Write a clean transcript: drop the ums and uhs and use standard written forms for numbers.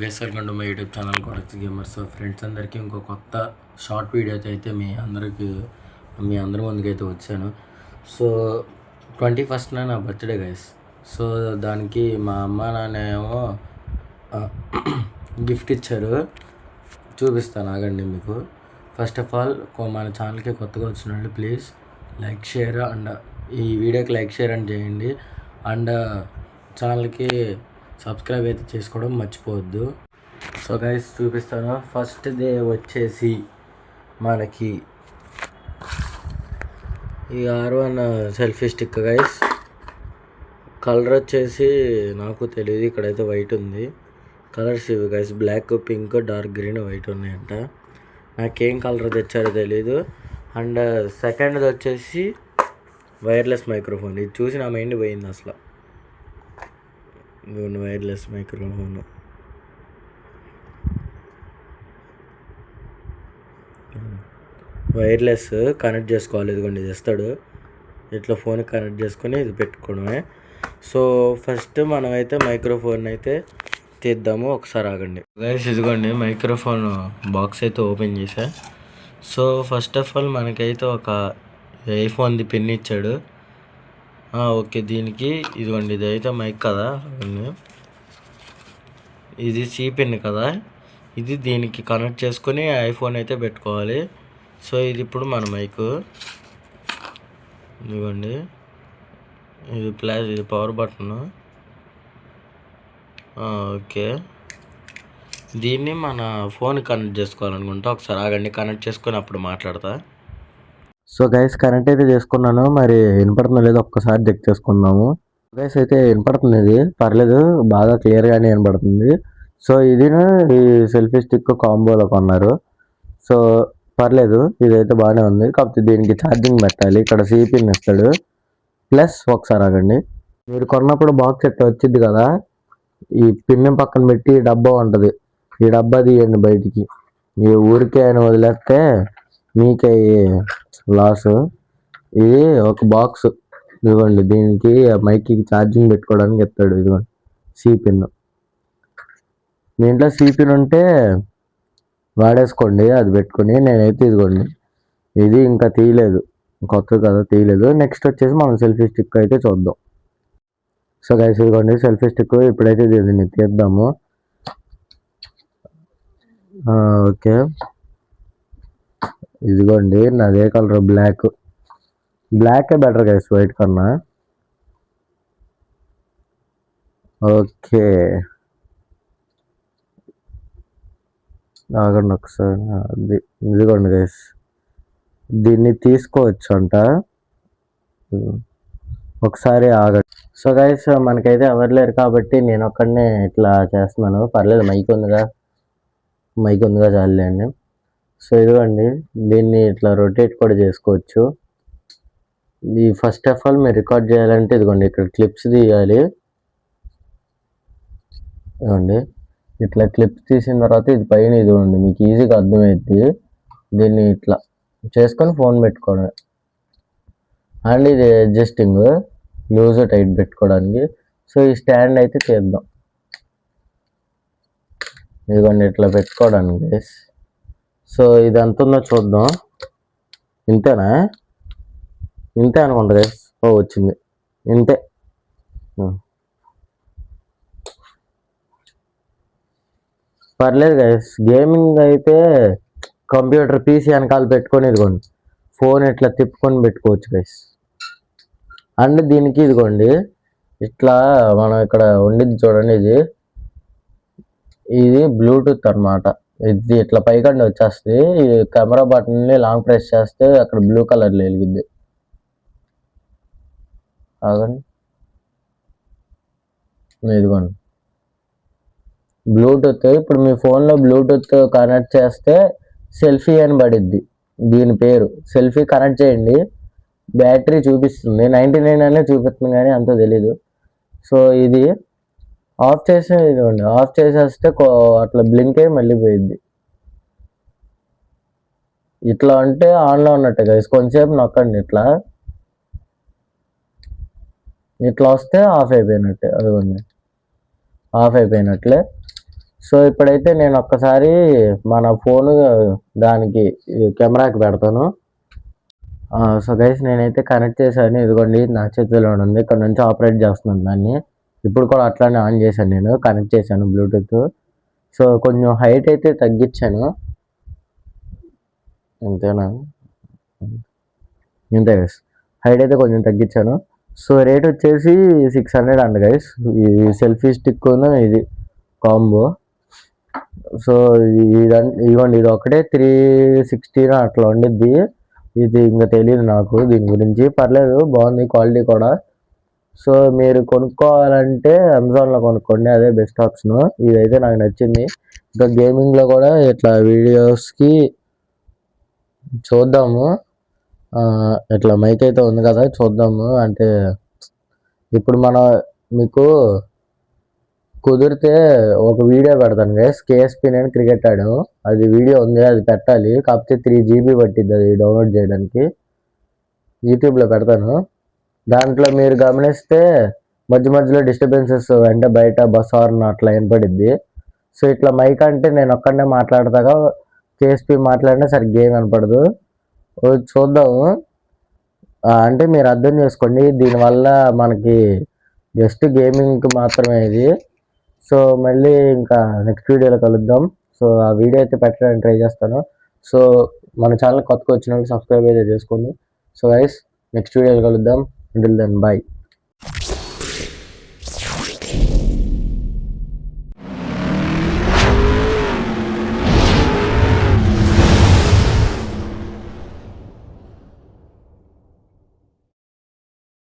Guys welcome to my YouTube channel Korax gamers. Friends అందరికీ ఇంకో కొత్త షార్ట్ వీడియోతో అయితే మీ అందరి ముందుకైతే వచ్చాను. సో 21st నా బర్త్డే గైస్. సో దానికి మా అమ్మ నాన్న ఏమో గిఫ్ట్ ఇచ్చారు, చూపిస్తాను ఆగండి మీకు. ఫస్ట్ ఆఫ్ ఆల్ మన ఛానల్కి కొత్తగా వచ్చినట్టు ప్లీజ్ లైక్ షేర్ అండ్ ఈ వీడియోకి లైక్ షేర్ అని చేయండి. అండ్ ఛానల్కి సబ్స్క్రైబ్ అయితే చేసుకోవడం మర్చిపోవద్దు. సో గైస్ చూపిస్తాను. ఫస్ట్ డే వచ్చేసి మనకి ఈ R1 selfie stick guys. Colour వచ్చేసి నాకు తెలియదు, ఇక్కడైతే వైట్ ఉంది. కలర్స్ ఇవి guys, black, pink, dark green, white ఉన్నాయంట. నాకేం కలర్ తెచ్చారో తెలీదు. అండ్ సెకండ్ది వచ్చేసి వైర్లెస్ మైక్రోఫోన్. ఇది చూసి నా మైండ్ పోయింది అసలు. వైర్లెస్ మైక్రోఫోన్ వైర్లెస్ కనెక్ట్ చేసుకోవాలి. ఇదిగోండి ఇది ఇస్తాడు, ఇట్లా ఫోన్ కనెక్ట్ చేసుకొని ఇది పెట్టుకోవడమే. సో ఫస్ట్ మనమైతే మైక్రోఫోన్ అయితే తీద్దాము, ఒకసారి ఆగండి గైస్. ఇదిగోండి మైక్రోఫోన్ బాక్స్ అయితే ఓపెన్ చేసా. సో ఫస్ట్ ఆఫ్ ఆల్ మనకైతే ఒక ఐఫోన్ది పిన్ ఇచ్చాడు. ఓకే, దీనికి ఇదిగోండి ఇది అయితే మైక్ కదా, ఇది సి పిన్ కదా, ఇది దీనికి కనెక్ట్ చేసుకొని ఐఫోన్ అయితే పెట్టుకోవాలి. సో ఇది ఇప్పుడు మన మైక్. ఇదిగోండి ఇది పవర్ బటన్. ఓకే, దీన్ని మన ఫోన్ కనెక్ట్ చేసుకోవాలనుకుంటా. ఒకసారి ఆగండి, కనెక్ట్ చేసుకొని అప్పుడు మాట్లాడతా. సో గైస్ కనెక్ట్ అయితే చేసుకున్నాను, మరి వినపడుతుందో లేదో ఒక్కసారి చెక్ చేసుకుందాము. గైస్ అయితే వినపడుతుంది, ఇది పర్లేదు, బాగా క్లియర్గానే వినపడుతుంది. సో ఇది ఈ సెల్ఫీ స్టిక్ కాంబోలో కొన్నారు. సో పర్లేదు, ఇదైతే బాగానే ఉంది. కాకపోతే దీనికి ఛార్జింగ్ పెట్టాలి. ఇక్కడ సి పిన్ ఇస్తాడు. ప్లస్ ఒకసారి ఆగండి, మీరు కొన్నప్పుడు బాక్స్ ఎట్లా వచ్చింది కదా, ఈ పిన్ పక్కన పెట్టి డబ్బా ఉంటుంది, ఈ డబ్బా తీయండి బయటికి. ఈ ఊరికే ఆయన వదిలేస్తే మీకే లాస్. ఇది ఒక బాక్స్, ఇదిగోండి దీనికి మైక్కి ఛార్జింగ్ పెట్టుకోవడానికి ఎత్తాడు. ఇదిగోండి సి పిన్. దీంట్లో సి పిన్ ఉంటే వాడేసుకోండి, అది పెట్టుకొని. నేనైతే ఇదిగోండి ఇది ఇంకా తీయలేదు, కొత్త కదా తీయలేదు. నెక్స్ట్ వచ్చేసి మనం సెల్ఫీ స్టిక్ అయితే చూద్దాం. సో గైస్ ఇదిగోండి సెల్ఫీ స్టిక్. ఇప్పుడైతే దీన్ని తీద్దాము. ఓకే, ఇదిగోండి నాదే కలర్ బ్లాకే బెటర్ గైస్ వైట్ కన్నా. ఓకే ఆగండి ఒకసారి, ఇదిగోండి గైస్ దీన్ని తీసుకోవచ్చు అంట. ఒకసారి ఆగండి. సో గైస్ మనకైతే ఎవరు లేరు కాబట్టి నేను ఒక్కడనే ఇట్లా చేస్తున్నాను. పర్లేదు, మైక్ ఉందిగా చాలండి. సో ఇదిగోండి దీన్ని ఇట్లా రొటేట్ కూడా చేసుకోవచ్చు. ఈ ఫస్ట్ ఆఫ్ ఆల్ మీరు రికార్డ్ చేయాలంటే ఇదిగోండి ఇక్కడ క్లిప్స్ తీయాలి. ఇదిగోండి ఇట్లా క్లిప్స్ తీసిన తర్వాత ఇది పైన ఇదిగోండి మీకు ఈజీగా అర్థమైద్ది. దీన్ని ఇట్లా చేసుకొని ఫోన్ పెట్టుకోవడమే. అండ్ ఇది అడ్జస్టింగ్ లూజ్ టైట్ పెట్టుకోవడానికి. సో ఈ స్టాండ్ అయితే చేద్దాం. ఇదిగోండి ఇట్లా పెట్టుకోవడానికి. సో ఇది ఎంత ఉందో చూద్దాం. ఇంతేనా? ఇంతే అనుకుంటా గైస్. వచ్చింది ఇంతే. పర్లేదు గైస్, గేమింగ్ అయితే కంప్యూటర్ పీసీ వెనకాల పెట్టుకొని ఇదిగోండి ఫోన్ ఇట్లా తిప్పుకొని పెట్టుకోవచ్చు గైస్. అండ్ దీనికి ఇదిగోండి ఇట్లా మనం ఇక్కడ ఉండిద్ది చూడండి, ఇది బ్లూటూత్ అనమాట. ఇది ఇట్లా పైకండి వచ్చేస్తుంది. ఈ కెమెరా బటన్ని లాంగ్ ప్రెస్ చేస్తే అక్కడ బ్లూ కలర్లో వెలిగిద్ది. ఆగండి, ఇదిగోండి బ్లూటూత్. ఇప్పుడు మీ ఫోన్లో బ్లూటూత్ కనెక్ట్ చేస్తే సెల్ఫీ అని పడిద్ది. దీని పేరు సెల్ఫీ. కనెక్ట్ చేయండి, బ్యాటరీ చూపిస్తుంది 99 అనే చూపిస్తుంది, కానీ అంత తెలీదు. సో ఇది ఆఫ్ ఇదిగోండి ఆఫ్ చేసేస్తే అట్లా బ్లింక్ అయ్యి మళ్ళీ పోయిద్ది. ఇట్లా అంటే ఆన్లో ఉన్నట్టే గైస్. కొంచెంసేపు నొక్కండి, ఇట్లా వస్తే ఆఫ్ అయిపోయినట్టే. అదిగోండి ఆఫ్ అయిపోయినట్లే. సో ఇప్పుడైతే నేను ఒక్కసారి మన ఫోను దానికి కెమెరాకి పెడతాను. సో గైస్ నేనైతే కనెక్ట్ చేశాను. ఇదిగోండి నా చేతిలోనే ఉంది. ఇక్కడ నుంచి ఆపరేట్ చేస్తున్నాను దాన్ని. ఇప్పుడు కూడా అట్లానే ఆన్ చేశాను, నేను కనెక్ట్ చేశాను బ్లూటూత్. సో కొంచెం హైట్ అయితే తగ్గించాను. అంతేనా? ఇంతే గైస్, హైట్ అయితే కొంచెం తగ్గించాను. సో రేట్ వచ్చేసి 600 అండి గైస్. ఈ సెల్ఫీ స్టిక్ ఇది కాంబో. సో ఇవ్వండి, ఇది ఒకటే 360 అట్లా ఉండిద్ది. ఇది ఇంకా తెలియదు నాకు దీని గురించి. పర్లేదు, బాగుంది క్వాలిటీ కూడా. సో మీరు కొనుక్కోవాలంటే అమెజాన్లో కొనుక్కోండి, అదే బెస్ట్ ఆప్షన్. ఇదైతే నాకు నచ్చింది. ఇంకా గేమింగ్లో కూడా ఇట్లా వీడియోస్కి చూద్దాము. ఇట్లా మైక్ అయితే ఉంది కదా, చూద్దాము. అంటే ఇప్పుడు మీకు కుదిరితే ఒక వీడియో పెడతాను గైస్. కేఎస్పీ నేను క్రికెట్ ఆడాము, అది వీడియో ఉంది, అది పెట్టాలి. కాకపోతే 3 GB పట్టిద్ది అది డౌన్లోడ్ చేయడానికి. యూట్యూబ్లో పెడతాను. దాంట్లో మీరు గమనిస్తే మధ్య మధ్యలో డిస్టర్బెన్సెస్ అంటే బయట బస్ హార్న్ అట్లా వినపడిద్ది. సో ఇట్లా మైక్ అంటే నేను ఒక్కడనే మాట్లాడతాగా, కేఎస్పీ మాట్లాడినా సరిగ్గా ఏం వినపడదు. చూద్దాము. అంటే మీరు అర్థం చేసుకోండి, దీనివల్ల మనకి జస్ట్ గేమింగ్కి మాత్రమే ఇది. సో మళ్ళీ ఇంకా నెక్స్ట్ వీడియోలో కలుద్దాం. సో ఆ వీడియో అయితే పెట్టడానికి ట్రై చేస్తాను. సో మన ఛానల్ కొత్తగా వచ్చిన వాళ్ళు సబ్స్క్రైబ్ అయితే చేసుకోండి. సో గైస్, నెక్స్ట్ వీడియోలో కలుద్దాం. Until then, bye.